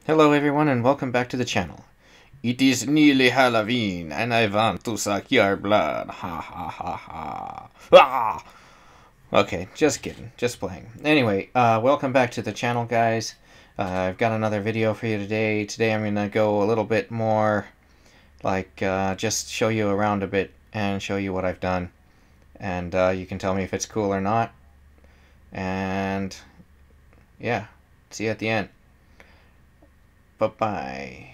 Hello everyone and welcome back to the channel. It is nearly Halloween and I want to suck your blood. Ha ha ha ha. Ah! Okay, just kidding. Just playing. Anyway, welcome back to the channel, guys. I've got another video for you today. Today I'm going to go a little bit more, like, just show you around a bit and show you what I've done. And you can tell me if it's cool or not. And, yeah, see you at the end. Bye-bye.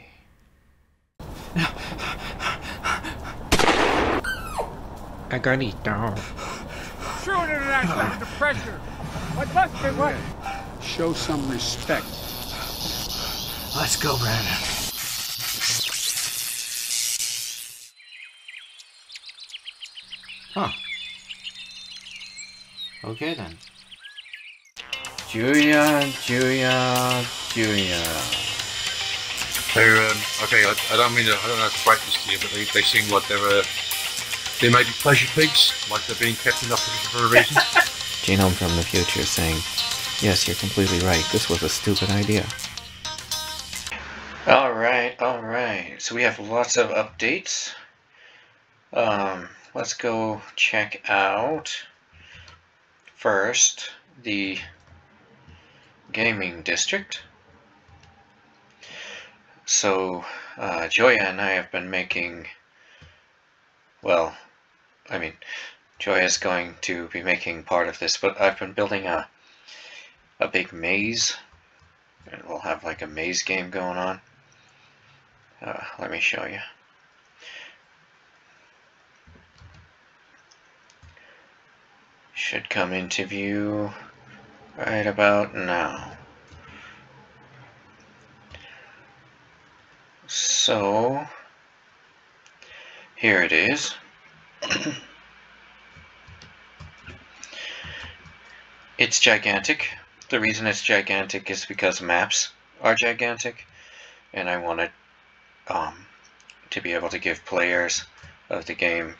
I got it down. True international under pressure. What must be what? Show some respect. Let's go, Brandon. Huh. Okay then. Julia. They're okay. I don't know how to break this to you, but they seem like they may be pleasure pigs, like they're being kept in that position for a reason. Genome from the future saying, yes, you're completely right. This was a stupid idea. Alright. So we have lots of updates. Let's go check out first the gaming district. So, Joya and I have been making, well, I mean, Joya's going to be making part of this, but I've been building a big maze, and we'll have like a maze game going on. Let me show you. Should come into view right about now. So, here it is. It's gigantic. The reason it's gigantic is because maps are gigantic, and I wanted to be able to give players of the game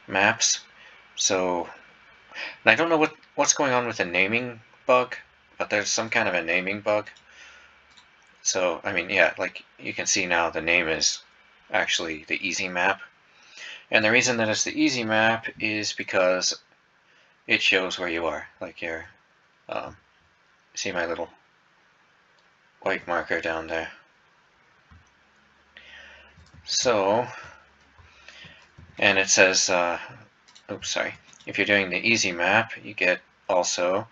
maps. So, and I don't know what's going on with the naming bug, but there's some kind of a naming bug. So, I mean, yeah, like you can see now the name is actually the easy map. And the reason that it's the easy map is because it shows where you are. Like you're, see my little white marker down there. So, and it says, oops, sorry. If you're doing the easy map, you get also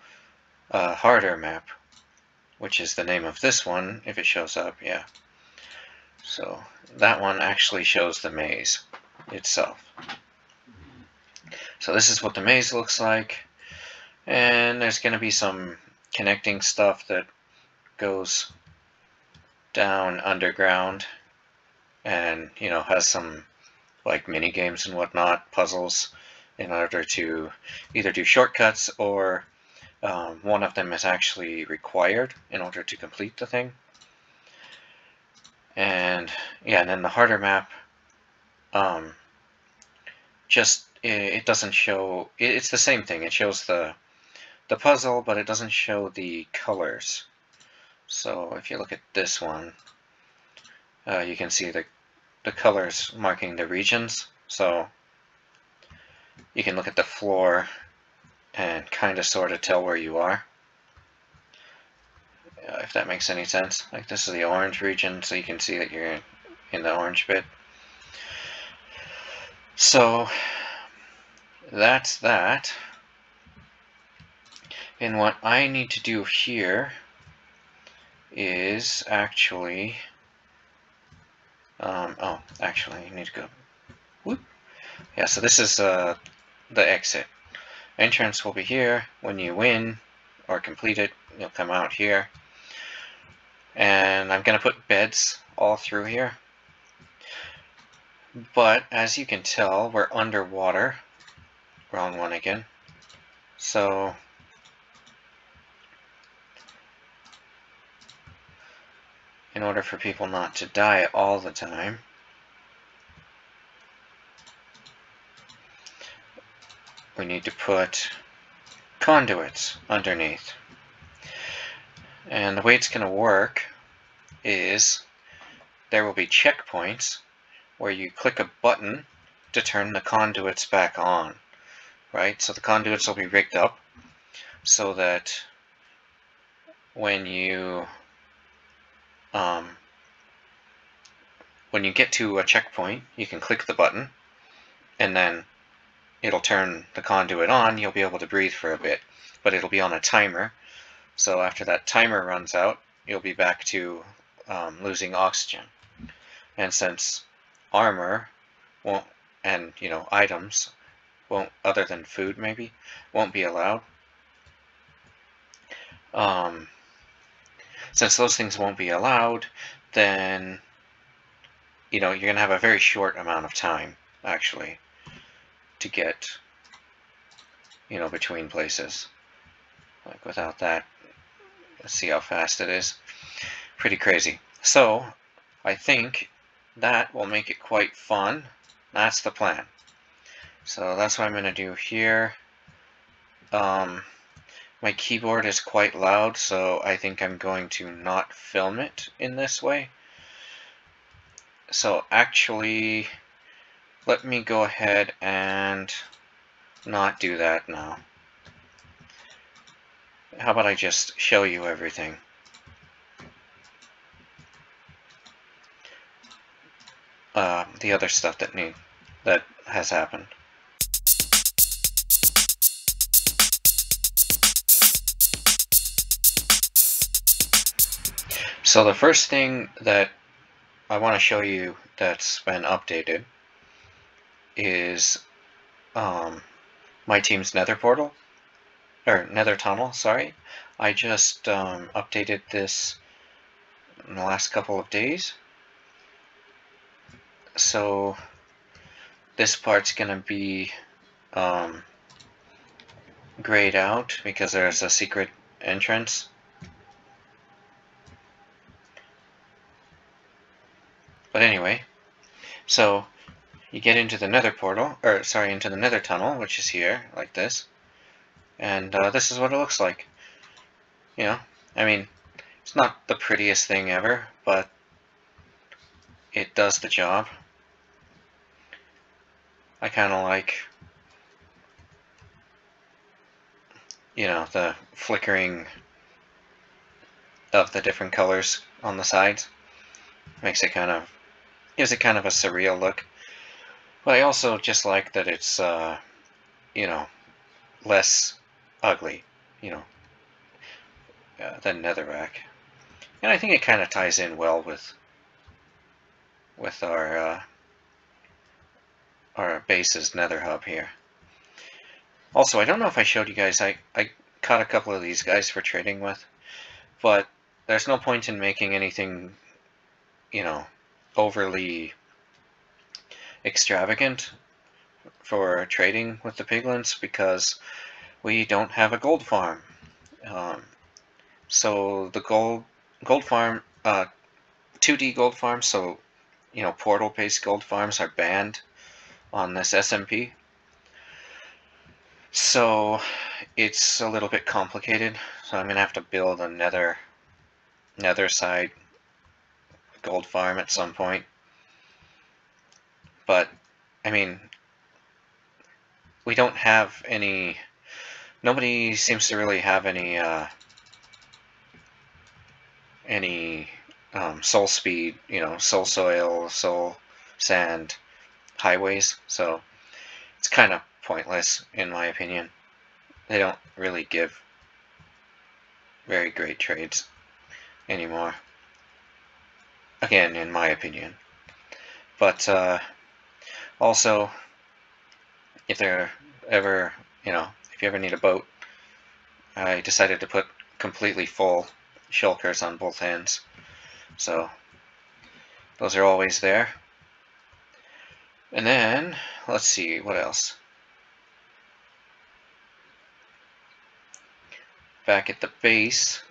a harder map, which is the name of this one, if it shows up, yeah. So that one actually shows the maze itself. So this is what the maze looks like, and there's going to be some connecting stuff that goes down underground and, you know, has some like mini games and whatnot, puzzles, in order to either do shortcuts or one of them is actually required in order to complete the thing. And yeah, and then the harder map, just it doesn't show. It's the same thing. It shows the puzzle, but it doesn't show the colors. So if you look at this one, you can see the colors marking the regions. So you can look at the floor and kind of sort of tell where you are, if that makes any sense. Like this is the orange region, so you can see that you're in the orange bit. So that's that. And what I need to do here is actually, oh, actually I need to go, whoop. Yeah, so this is the exit. Entrance will be here. When you win or complete it, you'll come out here. And I'm going to put beds all through here. But as you can tell, we're underwater. Wrong one again. So in order for people not to die all the time, we need to put conduits underneath. And the way it's going to work is there will be checkpoints where you click a button to turn the conduits back on, right? So the conduits will be rigged up so that when you get to a checkpoint, you can click the button, and then it'll turn the conduit on. You'll be able to breathe for a bit, but it'll be on a timer. So after that timer runs out, you'll be back to losing oxygen. And since armor won't, and items won't, other than food maybe, won't be allowed, since those things won't be allowed, then you're going to have a very short amount of time actually to get between places. Like without that, let's see how fast it is. Pretty crazy. So I think that will make it quite fun. That's the plan. So that's what I'm going to do here. My keyboard is quite loud, so I think I'm going to not film it in this way. So actually, let me go ahead and not do that now. How about I just show you everything? The other stuff that has happened. So the first thing that I want to show you that's been updated is my team's Nether portal, or Nether Tunnel, sorry. I just updated this in the last couple of days. So this part's going to be grayed out because there's a secret entrance. But anyway, so you get into the Nether portal, or sorry, into the Nether Tunnel, which is here, like this. And this is what it looks like. I mean, it's not the prettiest thing ever, but it does the job. I kind of like, the flickering of the different colors on the sides. Makes it gives it kind of a surreal look. But I also just like that it's, less ugly, than Netherrack. And I think it kind of ties in well with our base's Nether hub here. Also, I don't know if I showed you guys, I caught a couple of these guys for trading with, but there's no point in making anything, overly extravagant for trading with the piglins because we don't have a gold farm. So the gold farm, 2D gold farms, so portal-based gold farms are banned on this SMP. So it's a little bit complicated. So I'm gonna have to build a nether side gold farm at some point. But I mean, we don't have any. Nobody seems to really have any soul speed, soul soil, soul sand highways. So it's kind of pointless, in my opinion. They don't really give very great trades anymore. Again, in my opinion. But also, if they're ever, if you ever need a boat, I decided to put completely full shulkers on both ends. So those are always there. And then, let's see, what else? Back at the base,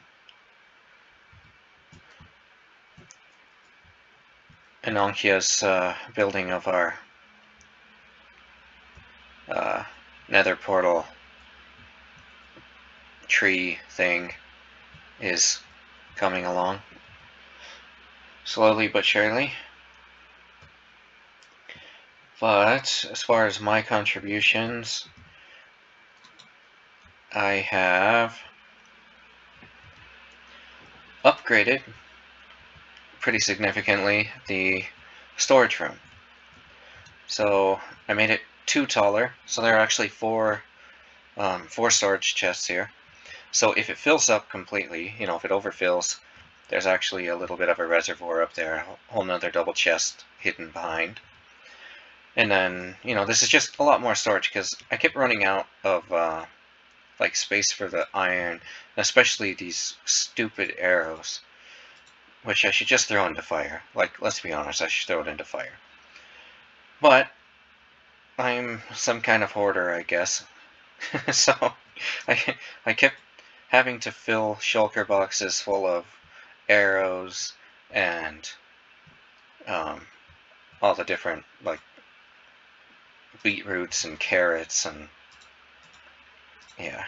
Anankia's building of our nether portal tree thing is coming along. slowly but surely. But as far as my contributions, I have upgraded pretty significantly the storage room. So I made it 2 taller, so there are actually 4 storage chests here. So if it fills up completely, you know, if it overfills, there's actually a little bit of a reservoir up there, a whole nother double chest hidden behind. And then, you know, this is just a lot more storage because I kept running out of like space for the iron, especially these stupid arrows, which I should just throw into fire. Like, let's be honest, I should throw it into fire. But I'm some kind of hoarder, I guess. So I kept having to fill shulker boxes full of arrows and all the different, like, beetroots and carrots and yeah,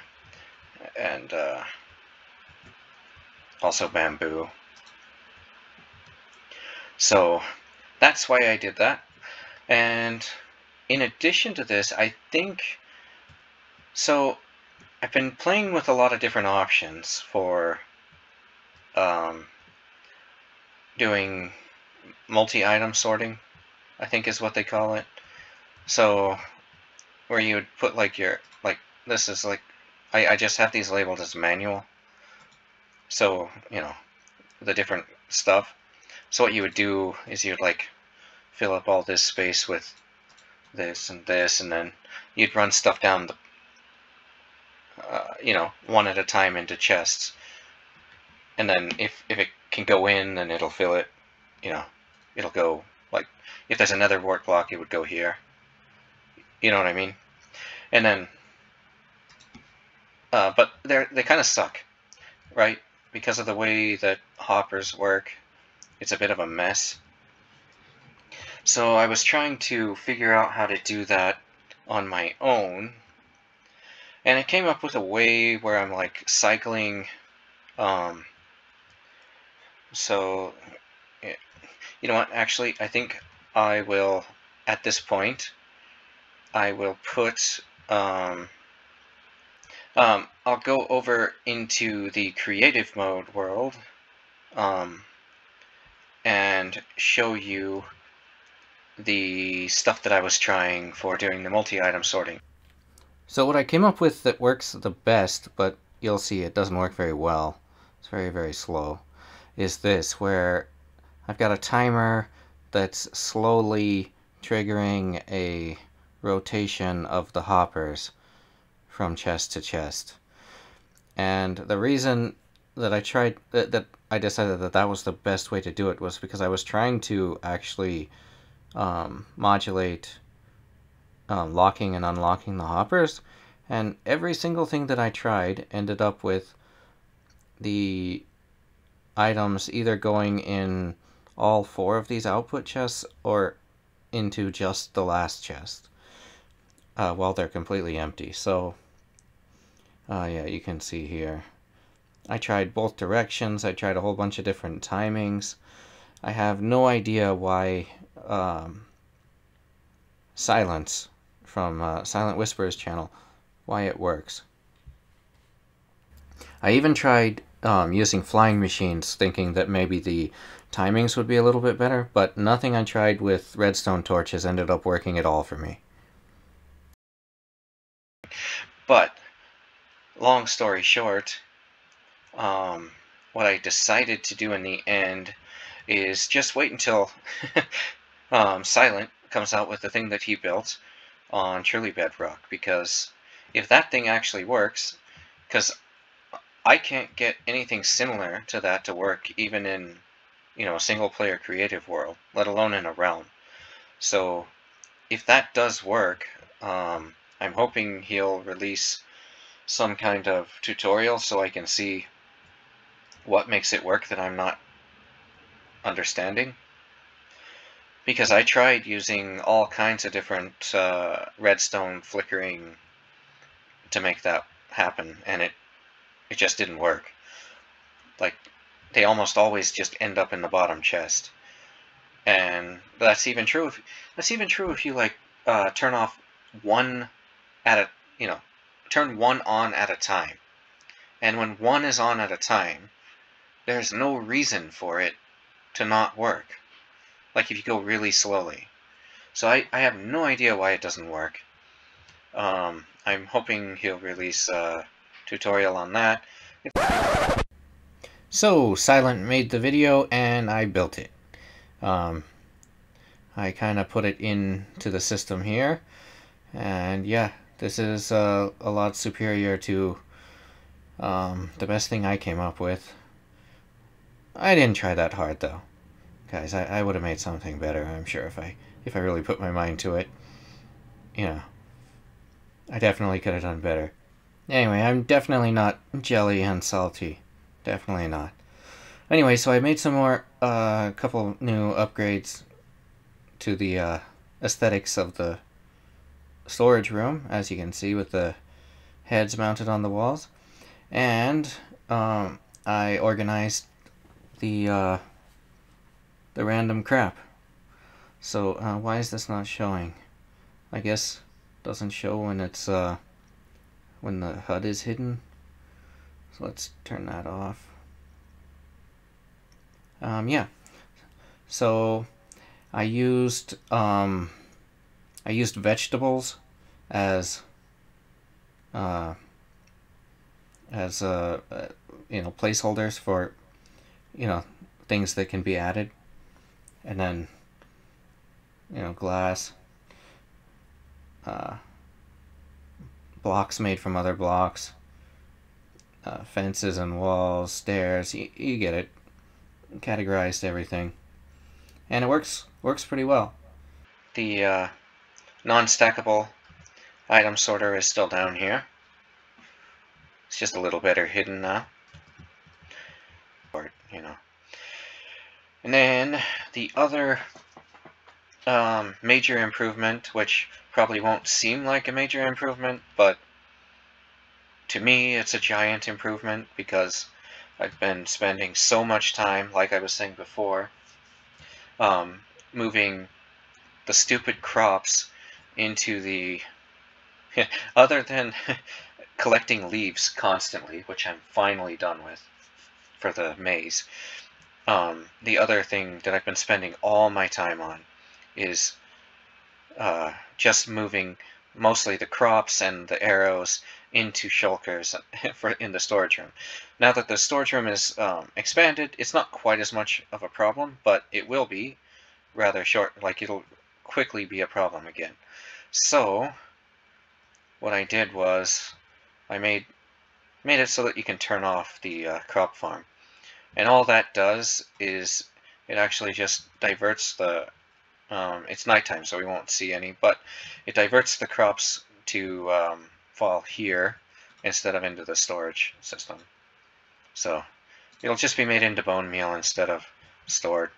and also bamboo. So that's why I did that. And in addition to this, I think, so I've been playing with a lot of different options for doing multi-item sorting, I think is what they call it. So where you would put like your, like, this is like, I just have these labeled as manual. So, you know, the different stuff. So what you would do is you'd like fill up all this space with this, and then you'd run stuff down the, you know, one at a time into chests. And then if it can go in, then it'll fill it, you know, it'll go, like, if there's another wart block, it would go here. You know what I mean? And then, but they kind of suck, right? Because of the way that hoppers work, it's a bit of a mess. So I was trying to figure out how to do that on my own, and I came up with a way where I'm like cycling, so, you know what, actually, I think I will, at this point, I will put, I'll go over into the creative mode world, and show you the stuff that I was trying for doing the multi-item sorting. So what I came up with that works the best, but you'll see it doesn't work very well, it's very, very slow, is this, where I've got a timer that's slowly triggering a rotation of the hoppers from chest to chest. And the reason that I tried, that I decided that that was the best way to do it was because I was trying to actually modulate locking and unlocking the hoppers, and every single thing that I tried ended up with the items either going in all 4 of these output chests or into just the last chest while they're completely empty. So yeah, you can see here I tried both directions, I tried a whole bunch of different timings. I have no idea why Silence from Silent Whisper's channel, why it works. I even tried using flying machines, thinking that maybe the timings would be a little bit better, but nothing I tried with redstone torches ended up working at all for me. But, long story short, what I decided to do in the end is just wait until Silent comes out with the thing that he built on truly Bedrock, because if that thing actually works, because I can't get anything similar to that to work even in, you know, a single player creative world, let alone in a realm. So if that does work, I'm hoping he'll release some kind of tutorial so I can see what makes it work that I'm not understanding. Because I tried using all kinds of different redstone flickering to make that happen, and it just didn't work. Like, they almost always just end up in the bottom chest. And that's even true if you like turn off one at a turn one on at a time. And when one is on at a time, there's no reason for it to not work. Like if you go really slowly. So I have no idea why it doesn't work. I'm hoping he'll release a tutorial on that. So Silent made the video and I built it. I kind of put it into the system here, and yeah, this is a lot superior to the best thing I came up with. I didn't try that hard though, guys. I would have made something better, I'm sure, if I really put my mind to it. You know, I definitely could have done better. Anyway, I'm definitely not jelly and salty. Definitely not. Anyway, so I made some more, couple new upgrades to the aesthetics of the storage room, as you can see, with the heads mounted on the walls. And I organized the random crap. So why is this not showing? I guess it doesn't show when it's when the HUD is hidden. So let's turn that off. Yeah. So I used vegetables as placeholders for things that can be added, and then glass, blocks made from other blocks, fences and walls, stairs. You get it. Categorized everything, and it works pretty well. The non-stackable item sorter is still down here. It's just a little better hidden now. And then the other major improvement, which probably won't seem like a major improvement, but to me it's a giant improvement because I've been spending so much time, like I was saying before, moving the stupid crops into the... other than collecting leaves constantly, which I'm finally done with for the maze, the other thing that I've been spending all my time on is just moving mostly the crops and the arrows into shulkers in the storage room. Now that the storage room is expanded, it's not quite as much of a problem, but it will be rather short. Like, it'll quickly be a problem again. So what I did was I made it so that you can turn off the crop farm, and all that does is it actually just diverts the it's nighttime, so we won't see any, but it diverts the crops to fall here instead of into the storage system. So it'll just be made into bone meal instead of stored.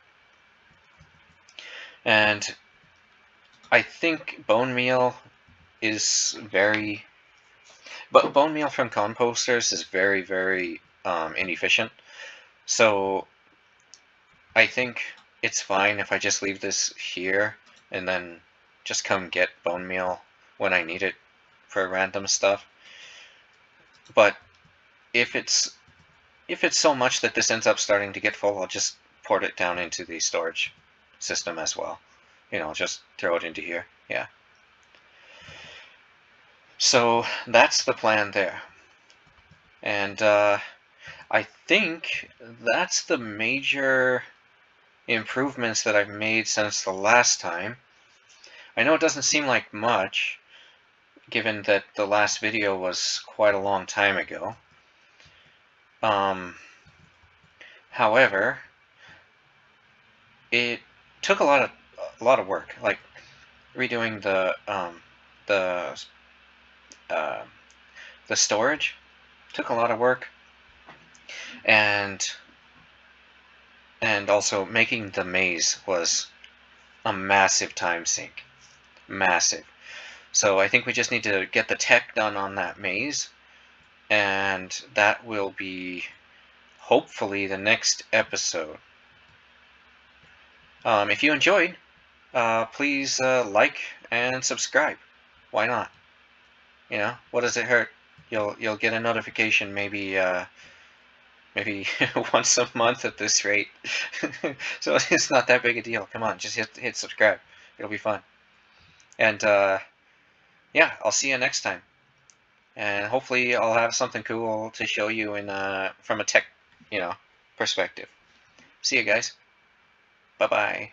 And I think bone meal is but bone meal from composters is very, very inefficient. So I think it's fine if I just leave this here and then just come get bone meal when I need it for random stuff. But if it's so much that this ends up starting to get full, I'll just port it down into the storage system as well. Just throw it into here. Yeah. So that's the plan there. And I think that's the major improvements that I've made since the last time. I know it doesn't seem like much, given that the last video was quite a long time ago. However, it took a lot of work, like redoing the storage. Took a lot of work, and also making the maze was a massive time sink. Massive. So I think we just need to get the tech done on that maze, and that will be hopefully the next episode. If you enjoyed, please like and subscribe. Why not? You know, what does it hurt? You'll get a notification maybe once a month at this rate. So it's not that big a deal. Come on, just hit subscribe. It'll be fun. And yeah, I'll see you next time. And hopefully I'll have something cool to show you in from a tech, perspective. See you guys. Bye-bye.